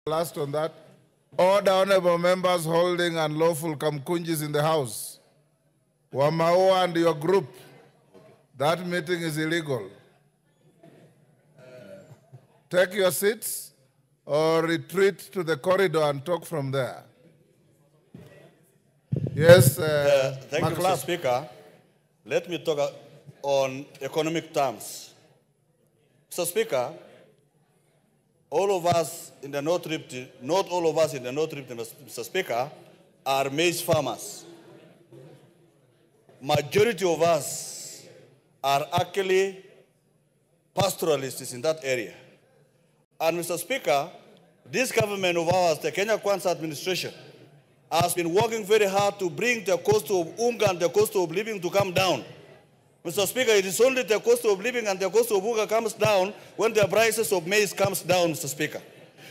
Last on that. All the honorable members holding unlawful kamkunjis in the House. Wamaua and your group. That meeting is illegal. Take your seats or retreat to the corridor and talk from there. Yes, thank you, Mr. Speaker. Let me talk on economic terms. Mr. Speaker, all of us in the North Rift, not all of us in the North Rift, Mr. Speaker, are maize farmers. Majority of us are actually pastoralists in that area. And Mr. Speaker, this government of ours, the Kenya Kwanza administration, has been working very hard to bring the cost of unga and the cost of living to come down. Mr. Speaker, it is only the cost of living and the cost of unga comes down when the prices of maize comes down, Mr. Speaker.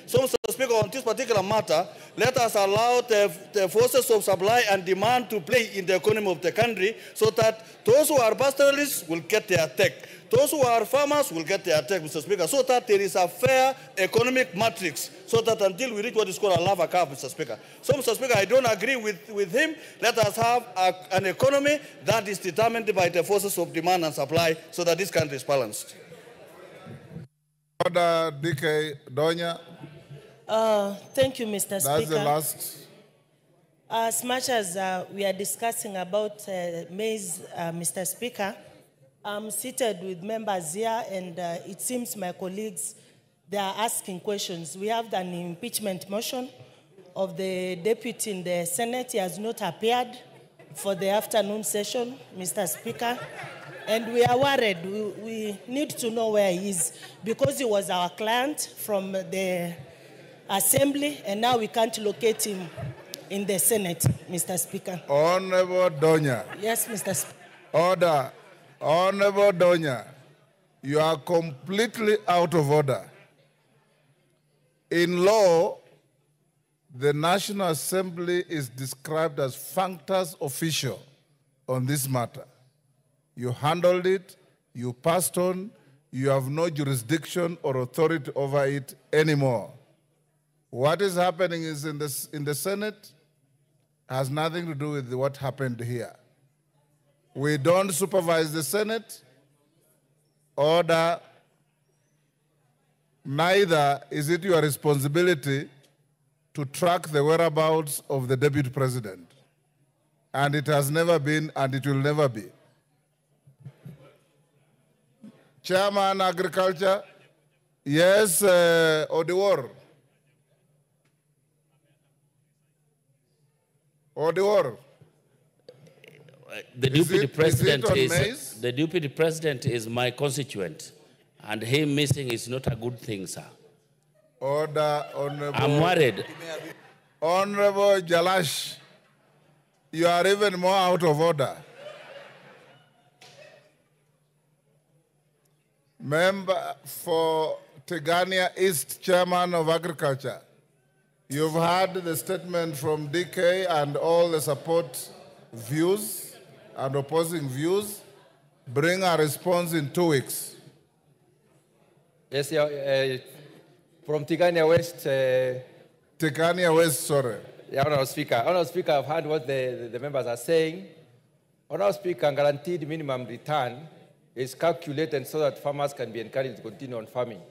So, Mr. Speaker, on this particular matter, let us allow the forces of supply and demand to play in the economy of the country so that those who are pastoralists will get their take. Those who are farmers will get their take, Mr. Speaker, so that there is a fair economic matrix, so that until we reach what is called a lava curve, Mr. Speaker. So, Mr. Speaker, I don't agree with him. Let us have an economy that is determined by the forces of demand and supply so that this country is balanced. Order, DK Donya. Thank you, Mr. Speaker. That's the last. As much as we are discussing about maize, Mr. Speaker, I'm seated with members here, and it seems my colleagues, they are asking questions. We have an impeachment motion of the deputy in the Senate. He has not appeared for the afternoon session, Mr. Speaker. And we are worried. We need to know where he is, because he was our client from the Assembly, and now we can't locate him in the Senate, Mr. Speaker. Honorable Donya. Yes, Mr. Speaker. Order. Honorable Donya, you are completely out of order. In law, the National Assembly is described as functus official on this matter. You handled it, you passed on, you have no jurisdiction or authority over it anymore. What is happening is in the Senate has nothing to do with what happened here. We don't supervise the Senate. Order. Neither is it your responsibility to track the whereabouts of the Deputy President. And it has never been, and it will never be. Chairman, Agriculture. Yes, Odiwar. Odiwar. The deputy president is my constituent, and him missing is not a good thing, sir. Order, Honorable. I'm worried. Honorable Jalash, you are even more out of order. Member for Tigania East, Chairman of Agriculture. You've heard the statement from DK and all the support views and opposing views. Bring a response in 2 weeks. Yes, from Tigania West. Tigania West, sorry. Yeah, Honourable Speaker. Honourable Speaker, I've heard what the members are saying. Honourable Speaker, guaranteed minimum return is calculated so that farmers can be encouraged to continue on farming.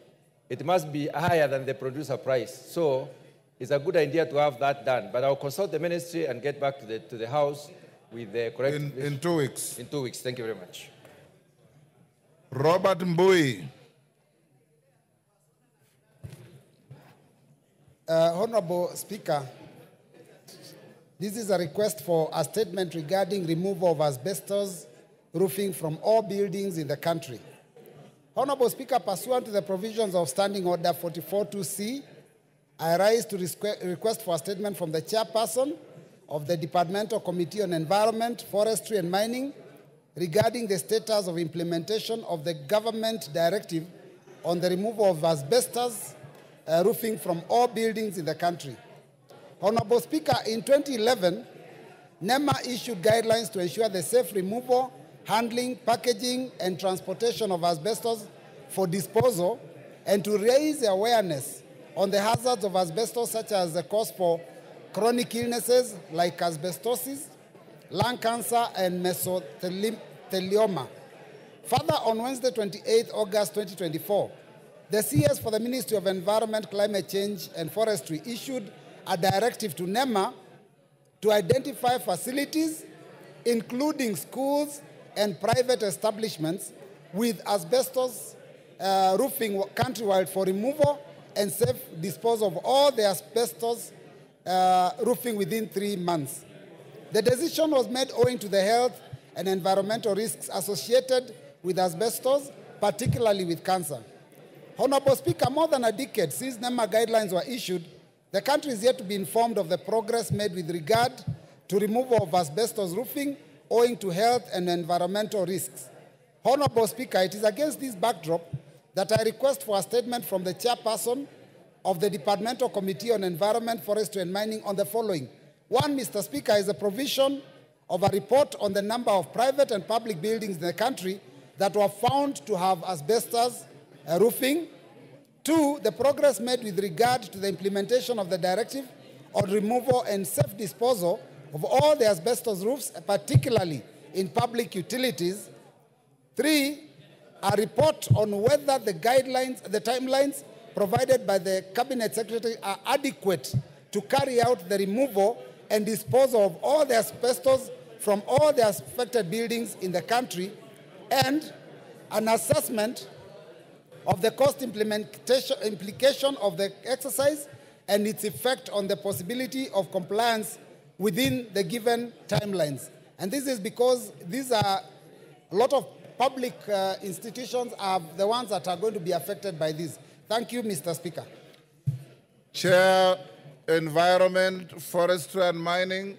It must be higher than the producer price. So it's a good idea to have that done. But I'll consult the ministry and get back to the House with the correct... In 2 weeks. In 2 weeks. Thank you very much. Robert Mbui. Honorable Speaker, this is a request for a statement regarding removal of asbestos roofing from all buildings in the country. Honorable Speaker, pursuant to the provisions of Standing Order 44.2c, I rise to request for a statement from the chairperson of the Departmental Committee on Environment, Forestry and Mining regarding the status of implementation of the government directive on the removal of asbestos roofing from all buildings in the country. Honorable Speaker, in 2011, NEMA issued guidelines to ensure the safe removal, handling, packaging, and transportation of asbestos for disposal, and to raise awareness on the hazards of asbestos, such as the cause for chronic illnesses like asbestosis, lung cancer, and mesothelioma. Further, on Wednesday, 28 August 2024, the CS for the Ministry of Environment, Climate Change, and Forestry issued a directive to NEMA to identify facilities, including schools and private establishments, with asbestos roofing countrywide for removal and safe disposal of all the asbestos roofing within 3 months. The decision was made owing to the health and environmental risks associated with asbestos, particularly with cancer. Honorable Speaker, more than a decade since NEMA guidelines were issued, the country is yet to be informed of the progress made with regard to removal of asbestos roofing owing to health and environmental risks. Honorable Speaker, it is against this backdrop that I request for a statement from the chairperson of the Departmental Committee on Environment, Forestry and Mining on the following. One, Mr. Speaker, is the provision of a report on the number of private and public buildings in the country that were found to have asbestos roofing. Two, the progress made with regard to the implementation of the directive on removal and safe disposal of all the asbestos roofs, particularly in public utilities. Three, a report on whether the guidelines, the timelines provided by the Cabinet Secretary are adequate to carry out the removal and disposal of all the asbestos from all the affected buildings in the country, and an assessment of the cost implication of the exercise and its effect on the possibility of compliance within the given timelines. And this is because these are a lot of public institutions are the ones that are going to be affected by this. Thank you, Mr. Speaker. Chair, Environment, Forestry and Mining,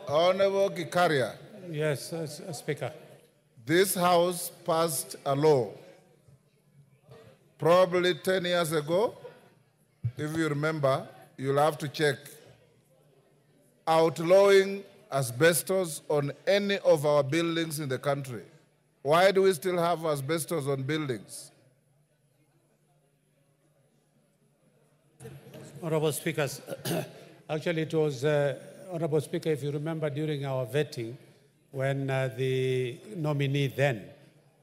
Honorable Gikaria. Yes, Speaker. This House passed a law probably 10 years ago. If you remember, you'll have to check, outlawing asbestos on any of our buildings in the country. Why do we still have asbestos on buildings? Honorable Speakers, actually it was, Honorable Speaker, if you remember during our vetting, when the nominee then,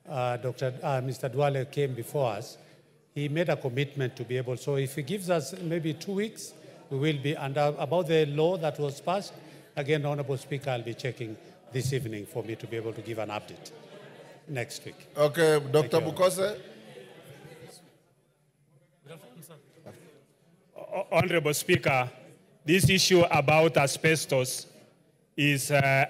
Mr. Duale, came before us, he made a commitment to be able, so if he gives us maybe 2 weeks, we will be under, about the law that was passed. Again, Honorable Speaker, I'll be checking this evening for me to be able to give an update next week. Okay, Dr. Bukose. Honorable Speaker, this issue about asbestos is